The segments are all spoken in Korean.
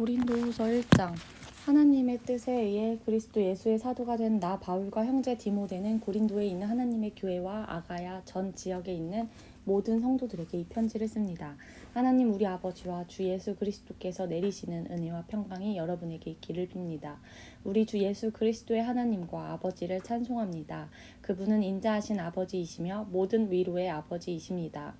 고린도후서 1장. 하나님의 뜻에 의해 그리스도 예수의 사도가 된 나 바울과 형제 디모데는 고린도에 있는 하나님의 교회와 아가야 전 지역에 있는 모든 성도들에게 이 편지를 씁니다. 하나님 우리 아버지와 주 예수 그리스도께서 내리시는 은혜와 평강이 여러분에게 있기를 빕니다. 우리 주 예수 그리스도의 하나님과 아버지를 찬송합니다. 그분은 인자하신 아버지이시며 모든 위로의 아버지이십니다.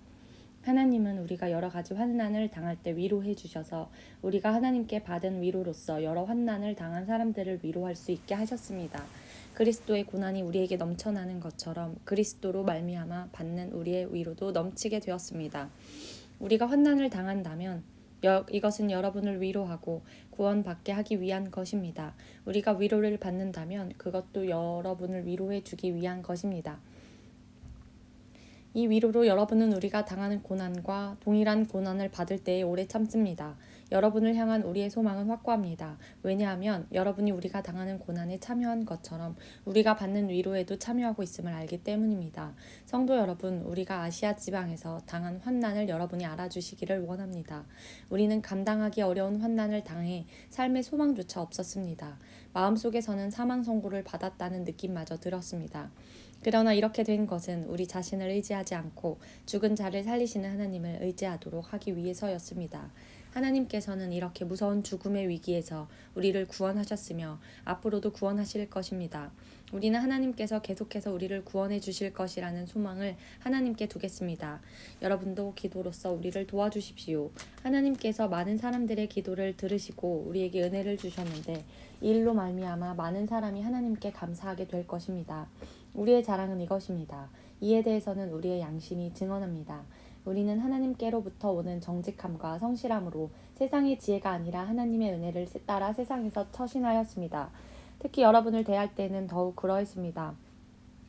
하나님은 우리가 여러 가지 환난을 당할 때 위로해 주셔서 우리가 하나님께 받은 위로로서 여러 환난을 당한 사람들을 위로할 수 있게 하셨습니다. 그리스도의 고난이 우리에게 넘쳐나는 것처럼 그리스도로 말미암아 받는 우리의 위로도 넘치게 되었습니다. 우리가 환난을 당한다면 이것은 여러분을 위로하고 구원받게 하기 위한 것입니다. 우리가 위로를 받는다면 그것도 여러분을 위로해 주기 위한 것입니다. 이 위로로 여러분은 우리가 당하는 고난과 동일한 고난을 받을 때에 오래 참습니다. 여러분을 향한 우리의 소망은 확고합니다. 왜냐하면 여러분이 우리가 당하는 고난에 참여한 것처럼 우리가 받는 위로에도 참여하고 있음을 알기 때문입니다. 성도 여러분, 우리가 아시아 지방에서 당한 환난을 여러분이 알아주시기를 원합니다. 우리는 감당하기 어려운 환난을 당해 삶의 소망조차 없었습니다. 마음속에서는 사망 선고를 받았다는 느낌마저 들었습니다. 그러나 이렇게 된 것은 우리 자신을 의지하지 않고 죽은 자를 살리시는 하나님을 의지하도록 하기 위해서였습니다. 하나님께서는 이렇게 무서운 죽음의 위기에서 우리를 구원하셨으며 앞으로도 구원하실 것입니다. 우리는 하나님께서 계속해서 우리를 구원해 주실 것이라는 소망을 하나님께 두겠습니다. 여러분도 기도로서 우리를 도와주십시오. 하나님께서 많은 사람들의 기도를 들으시고 우리에게 은혜를 주셨는데 이 일로 말미암아 많은 사람이 하나님께 감사하게 될 것입니다. 우리의 자랑은 이것입니다. 이에 대해서는 우리의 양심이 증언합니다. 우리는 하나님께로부터 오는 정직함과 성실함으로 세상의 지혜가 아니라 하나님의 은혜를 따라 세상에서 처신하였습니다. 특히 여러분을 대할 때는 더욱 그러했습니다.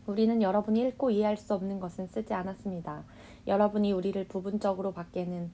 우리는 여러분이 읽고 이해할 수 없는 것은 쓰지 않았습니다. 여러분이 우리를 부분적으로 밖에는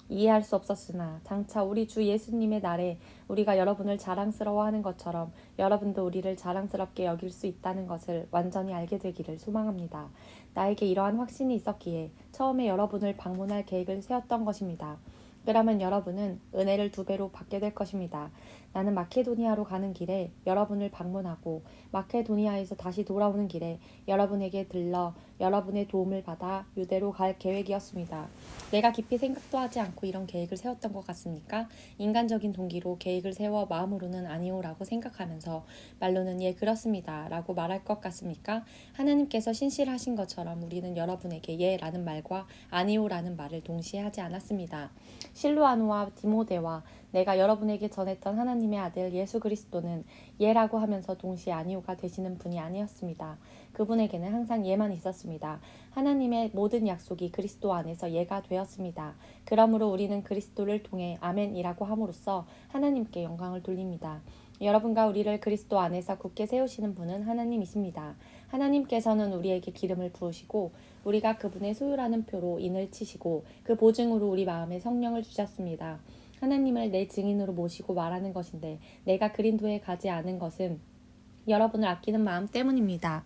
이해할 수 없었으나 장차 우리 주 예수님의 날에 우리가 여러분을 자랑스러워하는 것처럼 여러분도 우리를 자랑스럽게 여길 수 있다는 것을 완전히 알게 되기를 소망합니다. 나에게 이러한 확신이 있었기에 처음에 여러분을 방문할 계획을 세웠던 것입니다. 그러면 여러분은 은혜를 2배로 받게 될 것입니다. 나는 마케도니아로 가는 길에 여러분을 방문하고 마케도니아에서 다시 돌아오는 길에 여러분에게 들러 여러분의 도움을 받아 유대로 갈 계획이었습니다. 내가 깊이 생각도 하지 않고 이런 계획을 세웠던 것 같습니까? 인간적인 동기로 계획을 세워 마음으로는 아니오라고 생각하면서 말로는 예 그렇습니다 라고 말할 것 같습니까? 하나님께서 신실하신 것처럼 우리는 여러분에게 예 라는 말과 아니오라는 말을 동시에 하지 않았습니다. 실루아노와 디모데와 내가 여러분에게 전했던 하나님의 아들 예수 그리스도는 예라고 하면서 동시에 아니오가 되시는 분이 아니었습니다. 그분에게는 항상 예만 있었습니다. 하나님의 모든 약속이 그리스도 안에서 예가 되었습니다. 그러므로 우리는 그리스도를 통해 아멘이라고 함으로써 하나님께 영광을 돌립니다. 여러분과 우리를 그리스도 안에서 굳게 세우시는 분은 하나님이십니다. 하나님께서는 우리에게 기름을 부으시고 우리가 그분의 소유라는 표로 인을 치시고 그 보증으로 우리 마음에 성령을 주셨습니다. 하나님을 내 증인으로 모시고 말하는 것인데 내가 그린도에 가지 않은 것은 여러분을 아끼는 마음 때문입니다.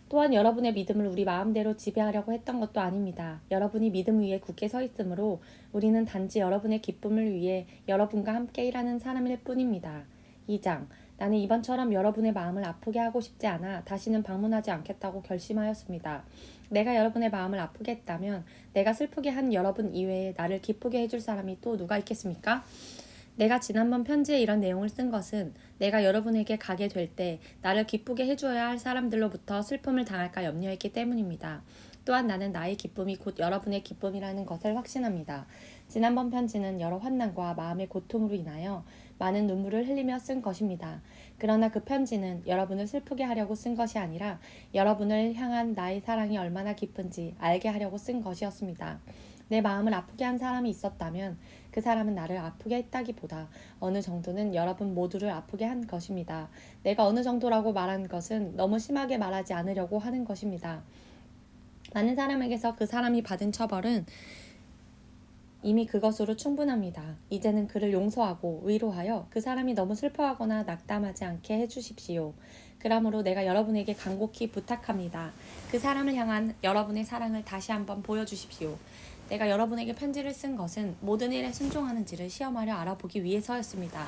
또한 여러분의 믿음을 우리 마음대로 지배하려고 했던 것도 아닙니다. 여러분이 믿음 위에 굳게 서 있으므로 우리는 단지 여러분의 기쁨을 위해 여러분과 함께 일하는 사람일 뿐입니다. 2장. 나는 이번처럼 여러분의 마음을 아프게 하고 싶지 않아 다시는 방문하지 않겠다고 결심하였습니다. 내가 여러분의 마음을 아프게 했다면 내가 슬프게 한 여러분 이외에 나를 기쁘게 해줄 사람이 또 누가 있겠습니까? 내가 지난번 편지에 이런 내용을 쓴 것은 내가 여러분에게 가게 될 때 나를 기쁘게 해줘야 할 사람들로부터 슬픔을 당할까 염려했기 때문입니다. 또한 나는 나의 기쁨이 곧 여러분의 기쁨이라는 것을 확신합니다. 지난번 편지는 여러 환난과 마음의 고통으로 인하여 많은 눈물을 흘리며 쓴 것입니다. 그러나 그 편지는 여러분을 슬프게 하려고 쓴 것이 아니라 여러분을 향한 나의 사랑이 얼마나 깊은지 알게 하려고 쓴 것이었습니다. 내 마음을 아프게 한 사람이 있었다면 그 사람은 나를 아프게 했다기보다 어느 정도는 여러분 모두를 아프게 한 것입니다. 내가 어느 정도라고 말한 것은 너무 심하게 말하지 않으려고 하는 것입니다. 많은 사람에게서 그 사람이 받은 처벌은 이미 그것으로 충분합니다. 이제는 그를 용서하고 위로하여 그 사람이 너무 슬퍼하거나 낙담하지 않게 해주십시오. 그러므로 내가 여러분에게 간곡히 부탁합니다. 그 사람을 향한 여러분의 사랑을 다시 한번 보여주십시오. 내가 여러분에게 편지를 쓴 것은 모든 일에 순종하는지를 시험하려 알아보기 위해서였습니다.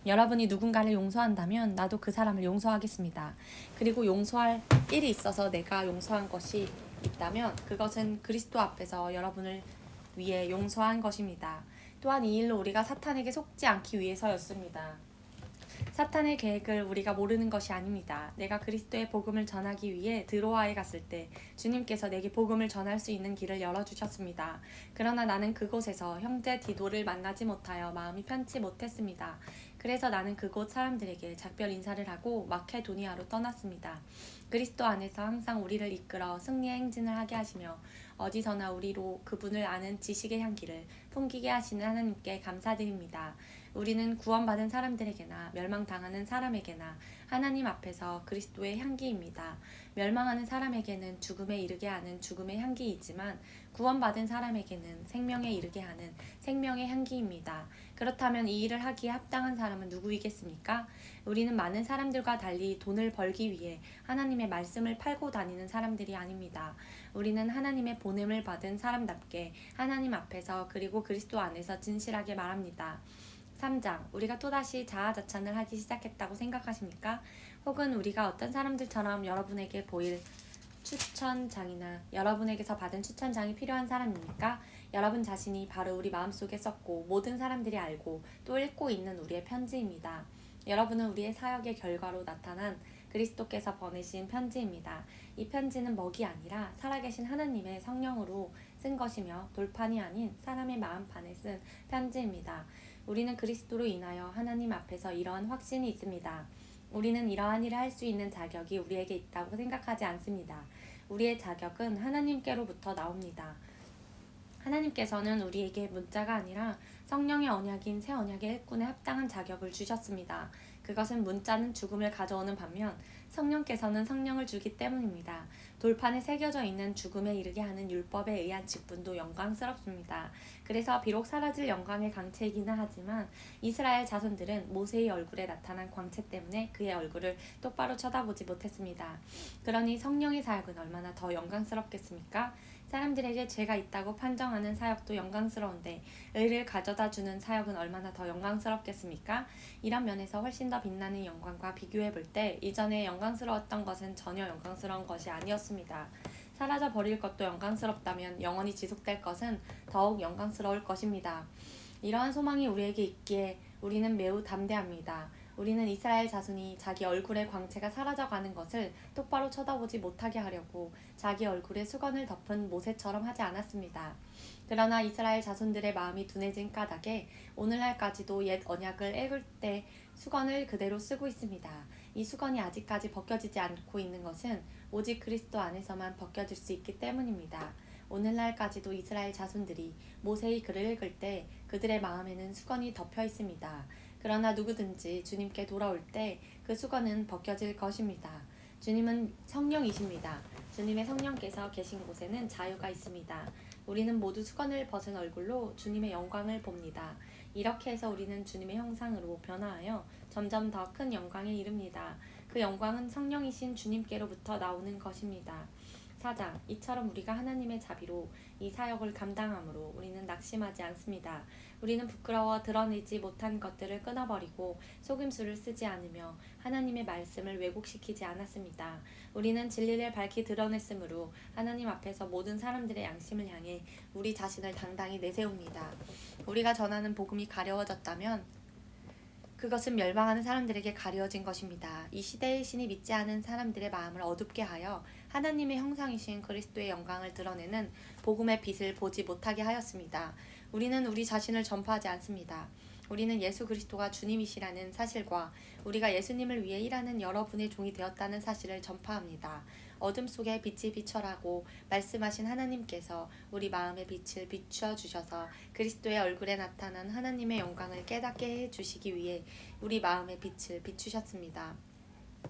여러분이 누군가를 용서한다면 나도 그 사람을 용서하겠습니다. 그리고 용서할 일이 있어서 내가 용서한 것이 있다면 그것은 그리스도 앞에서 여러분을 위해 용서한 것입니다. 또한 이 일로 우리가 사탄에게 속지 않기 위해서였습니다. 사탄의 계획을 우리가 모르는 것이 아닙니다. 내가 그리스도의 복음을 전하기 위해 드로아에 갔을 때 주님께서 내게 복음을 전할 수 있는 길을 열어주셨습니다. 그러나 나는 그곳에서 형제 디도를 만나지 못하여 마음이 편치 못했습니다. 그래서 나는 그곳 사람들에게 작별 인사를 하고 마케도니아로 떠났습니다. 그리스도 안에서 항상 우리를 이끌어 승리의 행진을 하게 하시며 어디서나 우리로 그분을 아는 지식의 향기를 풍기게 하시는 하나님께 감사드립니다. 우리는 구원받은 사람들에게나 멸망당하는 사람에게나 하나님 앞에서 그리스도의 향기입니다. 멸망하는 사람에게는 죽음에 이르게 하는 죽음의 향기이지만 구원받은 사람에게는 생명에 이르게 하는 생명의 향기입니다. 그렇다면 이 일을 하기에 합당한 사람은 누구이겠습니까? 우리는 많은 사람들과 달리 돈을 벌기 위해 하나님의 말씀을 팔고 다니는 사람들이 아닙니다. 우리는 하나님의 보냄을 받은 사람답게 하나님 앞에서 그리고 그리스도 안에서 진실하게 말합니다. 3장. 우리가 또다시 자아자찬을 하기 시작했다고 생각하십니까? 혹은 우리가 어떤 사람들처럼 여러분에게 보일 추천장이나 여러분에게서 받은 추천장이 필요한 사람입니까? 여러분 자신이 바로 우리 마음속에 썼고 모든 사람들이 알고 또 읽고 있는 우리의 편지입니다. 여러분은 우리의 사역의 결과로 나타난 그리스도께서 보내신 편지입니다. 이 편지는 먹이 아니라 살아계신 하나님의 성령으로 쓴 것이며 돌판이 아닌 사람의 마음판에 쓴 편지입니다. 우리는 그리스도로 인하여 하나님 앞에서 이러한 확신이 있습니다. 우리는 이러한 일을 할 수 있는 자격이 우리에게 있다고 생각하지 않습니다. 우리의 자격은 하나님께로부터 나옵니다. 하나님께서는 우리에게 문자가 아니라 성령의 언약인 새 언약의 일꾼에 합당한 자격을 주셨습니다. 그것은 문자는 죽음을 가져오는 반면 성령께서는 성령을 주기 때문입니다. 돌판에 새겨져 있는 죽음에 이르게 하는 율법에 의한 직분도 영광스럽습니다. 그래서 비록 사라질 영광의 광채이기는 하지만 이스라엘 자손들은 모세의 얼굴에 나타난 광채 때문에 그의 얼굴을 똑바로 쳐다보지 못했습니다. 그러니 성령의 사역은 얼마나 더 영광스럽겠습니까? 사람들에게 죄가 있다고 판정하는 사역도 영광스러운데 의를 가져다주는 사역은 얼마나 더 영광스럽겠습니까? 이런 면에서 훨씬 더 빛나는 영광과 비교해 볼 때 이전에 영광스러웠던 것은 전혀 영광스러운 것이 아니었습니다. 사라져 버릴 것도 영광스럽다면 영원히 지속될 것은 더욱 영광스러울 것입니다. 이러한 소망이 우리에게 있기에 우리는 매우 담대합니다. 우리는 이스라엘 자손이 자기 얼굴의 광채가 사라져가는 것을 똑바로 쳐다보지 못하게 하려고 자기 얼굴에 수건을 덮은 모세처럼 하지 않았습니다. 그러나 이스라엘 자손들의 마음이 둔해진 까닭에 오늘날까지도 옛 언약을 읽을 때 수건을 그대로 쓰고 있습니다. 이 수건이 아직까지 벗겨지지 않고 있는 것은 오직 그리스도 안에서만 벗겨질 수 있기 때문입니다. 오늘날까지도 이스라엘 자손들이 모세의 글을 읽을 때 그들의 마음에는 수건이 덮여 있습니다. 그러나 누구든지 주님께 돌아올 때 그 수건은 벗겨질 것입니다. 주님은 성령이십니다. 주님의 성령께서 계신 곳에는 자유가 있습니다. 우리는 모두 수건을 벗은 얼굴로 주님의 영광을 봅니다. 이렇게 해서 우리는 주님의 형상으로 변화하여 점점 더 큰 영광에 이릅니다. 그 영광은 성령이신 주님께로부터 나오는 것입니다. 4장. 이처럼 우리가 하나님의 자비로 이 사역을 감당함으로 우리는 낙심하지 않습니다. 우리는 부끄러워 드러내지 못한 것들을 끊어버리고 속임수를 쓰지 않으며 하나님의 말씀을 왜곡시키지 않았습니다. 우리는 진리를 밝히 드러냈으므로 하나님 앞에서 모든 사람들의 양심을 향해 우리 자신을 당당히 내세웁니다. 우리가 전하는 복음이 가려워졌다면 그것은 멸망하는 사람들에게 가려진 것입니다. 이 시대의 신이 믿지 않은 사람들의 마음을 어둡게 하여 하나님의 형상이신 그리스도의 영광을 드러내는 복음의 빛을 보지 못하게 하였습니다. 우리는 우리 자신을 전파하지 않습니다. 우리는 예수 그리스도가 주님이시라는 사실과 우리가 예수님을 위해 일하는 여러분의 종이 되었다는 사실을 전파합니다. 어둠 속에 빛이 비춰라고 말씀하신 하나님께서 우리 마음의 빛을 비추어 주셔서 그리스도의 얼굴에 나타난 하나님의 영광을 깨닫게 해주시기 위해 우리 마음의 빛을 비추셨습니다.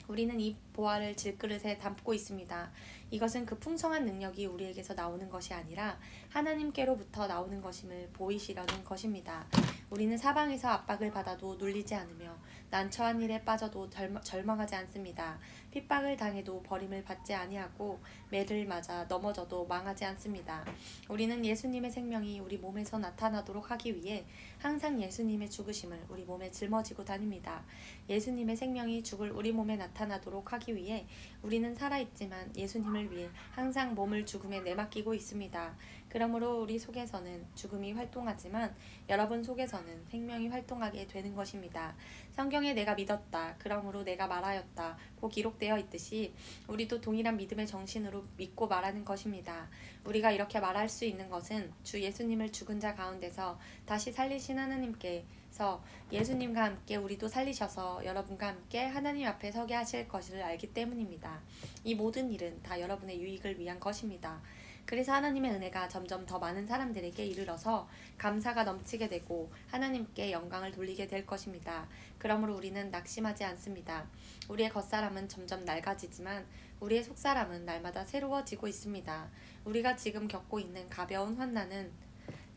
우리는 이 보화를 질그릇에 담고 있습니다. 이것은 그 풍성한 능력이 우리에게서 나오는 것이 아니라 하나님께로부터 나오는 것임을 보이시려는 것입니다. 우리는 사방에서 압박을 받아도 눌리지 않으며 난처한 일에 빠져도 절망하지 않습니다. 핍박을 당해도 버림을 받지 아니하고 매를 맞아 넘어져도 망하지 않습니다. 우리는 예수님의 생명이 우리 몸에서 나타나도록 하기 위해 항상 예수님의 죽으심을 우리 몸에 짊어지고 다닙니다. 예수님의 생명이 죽을 우리 몸에 나타나도록 하기 위해 우리는 살아있지만 예수님을 위해 항상 몸을 죽음에 내맡기고 있습니다. 그러므로 우리 속에서는 죽음이 활동하지만 여러분 속에서는 생명이 활동하게 되는 것입니다. 성경에 내가 믿었다, 그러므로 내가 말하였다 고 기록되어 있듯이 우리도 동일한 믿음의 정신으로 믿고 말하는 것입니다. 우리가 이렇게 말할 수 있는 것은 주 예수님을 죽은 자 가운데서 다시 살리신 하나님께서 예수님과 함께 우리도 살리셔서 여러분과 함께 하나님 앞에 서게 하실 것을 알기 때문입니다. 이 모든 일은 다 여러분의 유익을 위한 것입니다. 그래서 하나님의 은혜가 점점 더 많은 사람들에게 이르러서 감사가 넘치게 되고 하나님께 영광을 돌리게 될 것입니다. 그러므로 우리는 낙심하지 않습니다. 우리의 겉사람은 점점 낡아지지만 우리의 속사람은 날마다 새로워지고 있습니다. 우리가 지금 겪고 있는 가벼운 환난은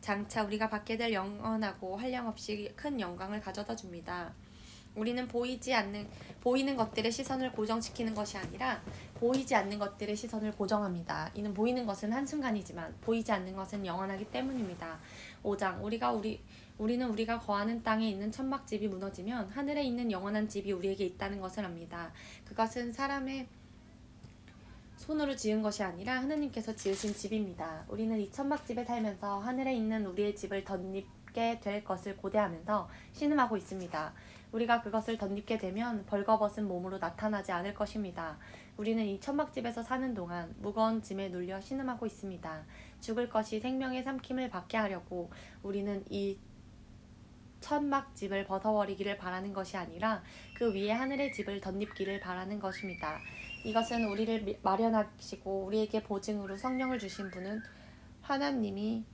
장차 우리가 받게 될 영원하고 한량없이 큰 영광을 가져다 줍니다. 우리는 보이는 것들의 시선을 고정시키는 것이 아니라 보이지 않는 것들의 시선을 고정합니다. 이는 보이는 것은 한순간이지만 보이지 않는 것은 영원하기 때문입니다. 5장 우리는 우리가 거하는 땅에 있는 천막집이 무너지면 하늘에 있는 영원한 집이 우리에게 있다는 것을 압니다. 그것은 사람의 손으로 지은 것이 아니라 하나님께서 지으신 집입니다. 우리는 이 천막집에 살면서 하늘에 있는 우리의 집을 덧입게 될 것을 고대하면서 신음하고 있습니다. 우리가 그것을 덧입게 되면 벌거벗은 몸으로 나타나지 않을 것입니다. 우리는 이 천막집에서 사는 동안 무거운 짐에 눌려 신음하고 있습니다. 죽을 것이 생명의 삼킴을 받게 하려고 우리는 이 천막집을 벗어버리기를 바라는 것이 아니라 그 위에 하늘의 집을 덧입기를 바라는 것입니다. 이것은 우리를 마련하시고 우리에게 보증으로 성령을 주신 분은 하나님이십니다.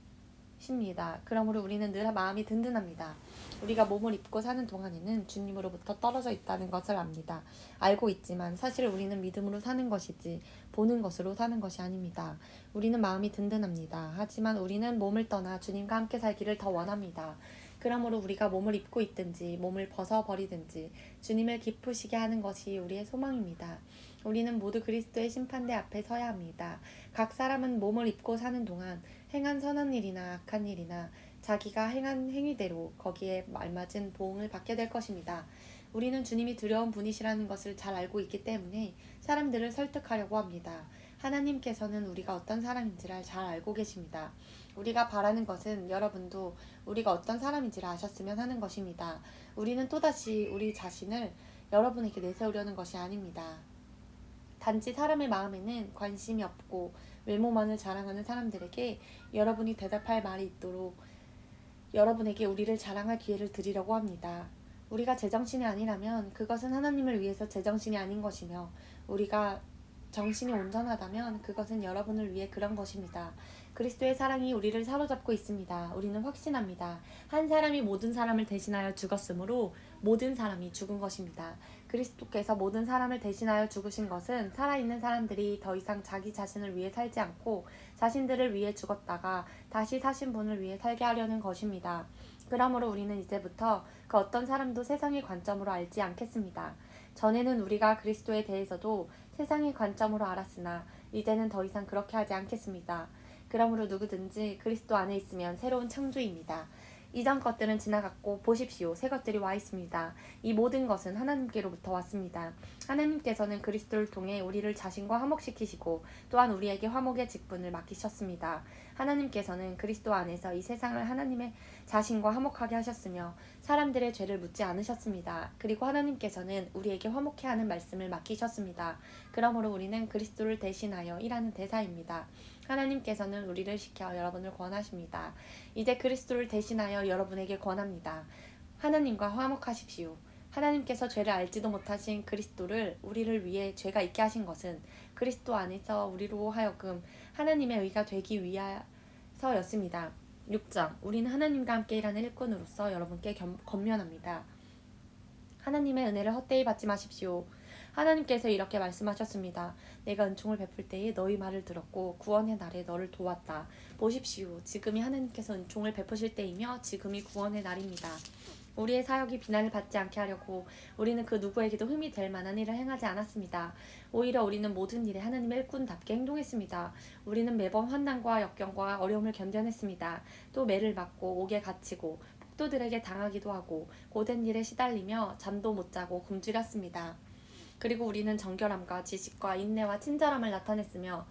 그러므로 우리는 늘 마음이 든든합니다. 우리가 몸을 입고 사는 동안에는 주님으로부터 떨어져 있다는 것을 압니다. 알고 있지만 사실 우리는 믿음으로 사는 것이지 보는 것으로 사는 것이 아닙니다. 우리는 마음이 든든합니다. 하지만 우리는 몸을 떠나 주님과 함께 살기를 더 원합니다. 그러므로 우리가 몸을 입고 있든지 몸을 벗어버리든지 주님을 기쁘시게 하는 것이 우리의 소망입니다. 우리는 모두 그리스도의 심판대 앞에 서야 합니다. 각 사람은 몸을 입고 사는 동안 행한 선한 일이나 악한 일이나 자기가 행한 행위대로 거기에 알맞은 보응을 받게 될 것입니다. 우리는 주님이 두려운 분이시라는 것을 잘 알고 있기 때문에 사람들을 설득하려고 합니다. 하나님께서는 우리가 어떤 사람인지를 잘 알고 계십니다. 우리가 바라는 것은 여러분도 우리가 어떤 사람인지를 아셨으면 하는 것입니다. 우리는 또다시 우리 자신을 여러분에게 내세우려는 것이 아닙니다. 단지 사람의 마음에는 관심이 없고 외모만을 자랑하는 사람들에게 여러분이 대답할 말이 있도록 여러분에게 우리를 자랑할 기회를 드리려고 합니다. 우리가 제정신이 아니라면 그것은 하나님을 위해서 제정신이 아닌 것이며 우리가 정신이 온전하다면 그것은 여러분을 위해 그런 것입니다. 그리스도의 사랑이 우리를 사로잡고 있습니다. 우리는 확신합니다. 한 사람이 모든 사람을 대신하여 죽었으므로 모든 사람이 죽은 것입니다. 그리스도께서 모든 사람을 대신하여 죽으신 것은 살아있는 사람들이 더 이상 자기 자신을 위해 살지 않고 자신들을 위해 죽었다가 다시 사신 분을 위해 살게 하려는 것입니다. 그러므로 우리는 이제부터 그 어떤 사람도 세상의 관점으로 알지 않겠습니다. 전에는 우리가 그리스도에 대해서도 세상의 관점으로 알았으나 이제는 더 이상 그렇게 하지 않겠습니다. 그러므로 누구든지 그리스도 안에 있으면 새로운 창조입니다. 이전 것들은 지나갔고 보십시오. 새 것들이 와 있습니다. 이 모든 것은 하나님께로부터 왔습니다. 하나님께서는 그리스도를 통해 우리를 자신과 화목시키시고 또한 우리에게 화목의 직분을 맡기셨습니다. 하나님께서는 그리스도 안에서 이 세상을 하나님의 자신과 화목하게 하셨으며 사람들의 죄를 묻지 않으셨습니다. 그리고 하나님께서는 우리에게 화목해 하는 말씀을 맡기셨습니다. 그러므로 우리는 그리스도를 대신하여 일하는 대사입니다. 하나님께서는 우리를 시켜 여러분을 권하십니다. 이제 그리스도를 대신하여 여러분에게 권합니다. 하나님과 화목하십시오. 하나님께서 죄를 알지도 못하신 그리스도를 우리를 위해 죄가 있게 하신 것은 그리스도 안에서 우리로 하여금 하나님의 의가 되기 위해서였습니다. 6장 우리는 하나님과 함께 일하는 일꾼으로서 여러분께 권면합니다. 하나님의 은혜를 헛되이 받지 마십시오. 하나님께서 이렇게 말씀하셨습니다. 내가 은총을 베풀 때에 너희 말을 들었고 구원의 날에 너를 도왔다. 보십시오. 지금이 하나님께서 은총을 베푸실 때이며 지금이 구원의 날입니다. 우리의 사역이 비난을 받지 않게 하려고 우리는 그 누구에게도 흠이 될 만한 일을 행하지 않았습니다. 오히려 우리는 모든 일에 하나님의 일꾼답게 행동했습니다. 우리는 매번 환난과 역경과 어려움을 견뎌냈습니다. 또 매를 맞고 옥에 갇히고 폭도들에게 당하기도 하고 고된 일에 시달리며 잠도 못 자고 굶주렸습니다. 그리고 우리는 정결함과 지식과 인내와 친절함을 나타냈으며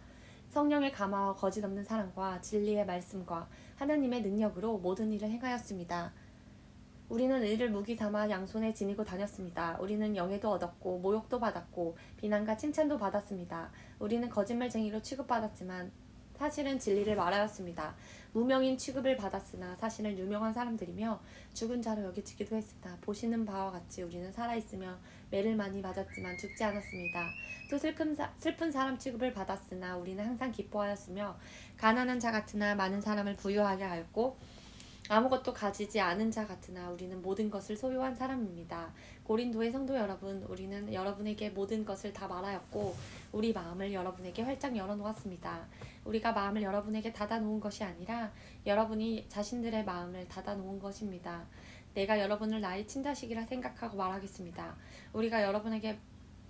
성령의 감화와 거짓 없는 사랑과 진리의 말씀과 하나님의 능력으로 모든 일을 행하였습니다. 우리는 의를 무기 삼아 양손에 지니고 다녔습니다. 우리는 영예도 얻었고 모욕도 받았고 비난과 칭찬도 받았습니다. 우리는 거짓말쟁이로 취급받았지만 사실은 진리를 말하였습니다. 무명인 취급을 받았으나 사실은 유명한 사람들이며 죽은 자로 여겨지기도 했으나 보시는 바와 같이 우리는 살아있으며 매를 많이 맞았지만 죽지 않았습니다. 또 슬픈 사람 취급을 받았으나 우리는 항상 기뻐하였으며 가난한 자 같으나 많은 사람을 부유하게 하였고 아무것도 가지지 않은 자 같으나 우리는 모든 것을 소유한 사람입니다. 고린도의 성도 여러분, 우리는 여러분에게 모든 것을 다 말하였고 우리 마음을 여러분에게 활짝 열어놓았습니다. 우리가 마음을 여러분에게 닫아놓은 것이 아니라 여러분이 자신들의 마음을 닫아놓은 것입니다. 내가 여러분을 나의 친자식이라 생각하고 말하겠습니다. 우리가 여러분에게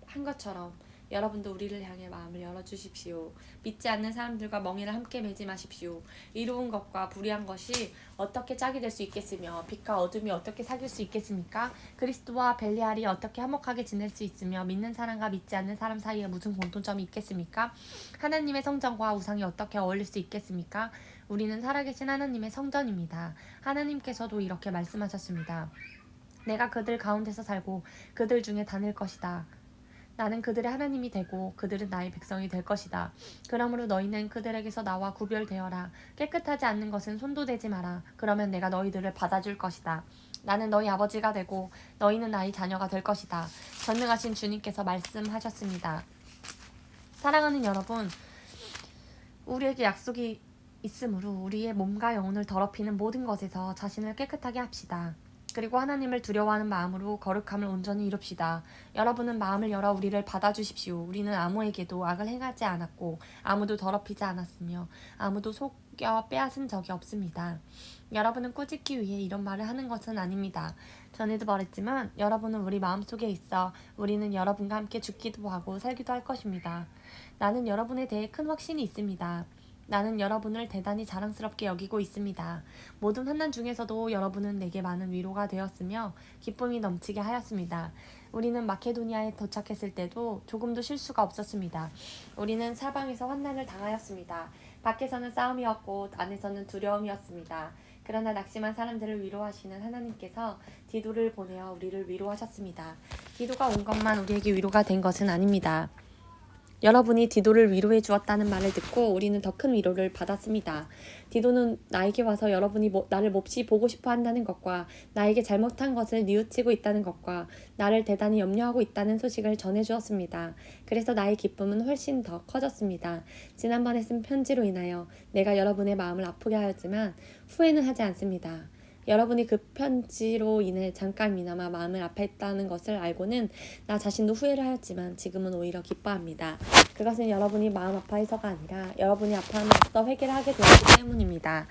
한 것처럼 여러분도 우리를 향해 마음을 열어주십시오. 믿지 않는 사람들과 멍에를 함께 매지 마십시오. 이로운 것과 불의한 것이 어떻게 짝이 될 수 있겠으며 빛과 어둠이 어떻게 사귈 수 있겠습니까? 그리스도와 벨리알이 어떻게 화목하게 지낼 수 있으며 믿는 사람과 믿지 않는 사람 사이에 무슨 공통점이 있겠습니까? 하나님의 성전과 우상이 어떻게 어울릴 수 있겠습니까? 우리는 살아계신 하나님의 성전입니다. 하나님께서도 이렇게 말씀하셨습니다. 내가 그들 가운데서 살고 그들 중에 다닐 것이다. 나는 그들의 하나님이 되고 그들은 나의 백성이 될 것이다. 그러므로 너희는 그들에게서 나와 구별되어라. 깨끗하지 않는 것은 손도 대지 마라. 그러면 내가 너희들을 받아줄 것이다. 나는 너희 아버지가 되고 너희는 나의 자녀가 될 것이다. 전능하신 주님께서 말씀하셨습니다. 사랑하는 여러분, 우리에게 약속이 있으므로 우리의 몸과 영혼을 더럽히는 모든 것에서 자신을 깨끗하게 합시다. 그리고 하나님을 두려워하는 마음으로 거룩함을 온전히 이룹시다. 여러분은 마음을 열어 우리를 받아주십시오. 우리는 아무에게도 악을 행하지 않았고 아무도 더럽히지 않았으며 아무도 속여 빼앗은 적이 없습니다. 여러분은 꾸짖기 위해 이런 말을 하는 것은 아닙니다. 전에도 말했지만 여러분은 우리 마음속에 있어 우리는 여러분과 함께 죽기도 하고 살기도 할 것입니다. 나는 여러분에 대해 큰 확신이 있습니다. 나는 여러분을 대단히 자랑스럽게 여기고 있습니다. 모든 환난 중에서도 여러분은 내게 많은 위로가 되었으며 기쁨이 넘치게 하였습니다. 우리는 마케도니아에 도착했을 때도 조금도 실수가 없었습니다. 우리는 사방에서 환난을 당하였습니다. 밖에서는 싸움이었고 안에서는 두려움이었습니다. 그러나 낙심한 사람들을 위로하시는 하나님께서 디도를 보내어 우리를 위로하셨습니다. 디도가 온 것만 우리에게 위로가 된 것은 아닙니다. 여러분이 디도를 위로해 주었다는 말을 듣고 우리는 더 큰 위로를 받았습니다. 디도는 나에게 와서 여러분이 나를 몹시 보고 싶어 한다는 것과 나에게 잘못한 것을 뉘우치고 있다는 것과 나를 대단히 염려하고 있다는 소식을 전해주었습니다. 그래서 나의 기쁨은 훨씬 더 커졌습니다. 지난번에 쓴 편지로 인하여 내가 여러분의 마음을 아프게 하였지만 후회는 하지 않습니다. 여러분이 그 편지로 인해 잠깐이나마 마음을 아파했다는 것을 알고는 나 자신도 후회를 하였지만 지금은 오히려 기뻐합니다. 그것은 여러분이 마음 아파해서가 아니라 여러분이 아파함으로써 회개를 하게 되었기 때문입니다.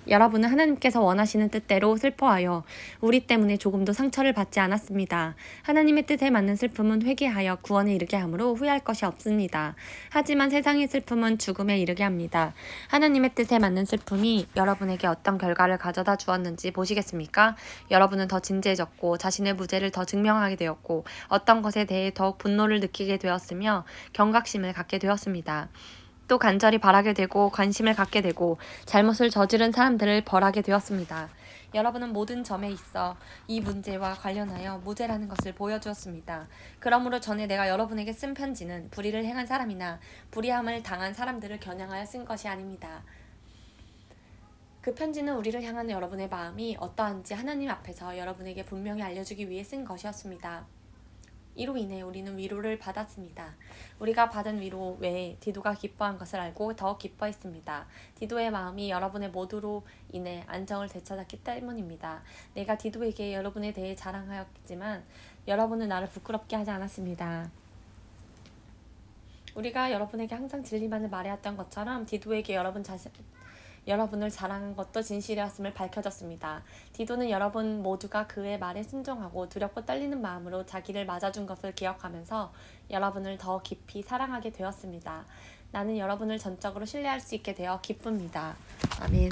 여러분은 하나님께서 원하시는 뜻대로 슬퍼하여 우리 때문에 조금도 상처를 받지 않았습니다. 하나님의 뜻에 맞는 슬픔은 회개하여 구원에 이르게 하므로 후회할 것이 없습니다. 하지만 세상의 슬픔은 죽음에 이르게 합니다. 하나님의 뜻에 맞는 슬픔이 여러분에게 어떤 결과를 가져다 주었는지 보시겠습니까? 여러분은 더 진지해졌고 자신의 무죄를 더 증명하게 되었고 어떤 것에 대해 더욱 분노를 느끼게 되었으며 경각심을 갖게 되었습니다. 또 간절히 바라게 되고 관심을 갖게 되고 잘못을 저지른 사람들을 벌하게 되었습니다. 여러분은 모든 점에 있어 이 문제와 관련하여 무죄라는 것을 보여주었습니다. 그러므로 전에 내가 여러분에게 쓴 편지는 불의를 행한 사람이나 불의함을 당한 사람들을 겨냥하여 쓴 것이 아닙니다. 그 편지는 우리를 향한 여러분의 마음이 어떠한지 하나님 앞에서 여러분에게 분명히 알려주기 위해 쓴 것이었습니다. 이로 인해 우리는 위로를 받았습니다. 우리가 받은 위로 외에 디도가 기뻐한 것을 알고 더 기뻐했습니다. 디도의 마음이 여러분의 모두로 인해 안정을 되찾았기 때문입니다. 내가 디도에게 여러분에 대해 자랑하였지만 여러분은 나를 부끄럽게 하지 않았습니다. 우리가 여러분에게 항상 진리만을 말해왔던 것처럼 디도에게 여러분을 사랑한 것도 진실이었음을 밝혀졌습니다. 디도는 여러분 모두가 그의 말에 순종하고 두렵고 떨리는 마음으로 자기를 맞아준 것을 기억하면서 여러분을 더 깊이 사랑하게 되었습니다. 나는 여러분을 전적으로 신뢰할 수 있게 되어 기쁩니다. 아멘.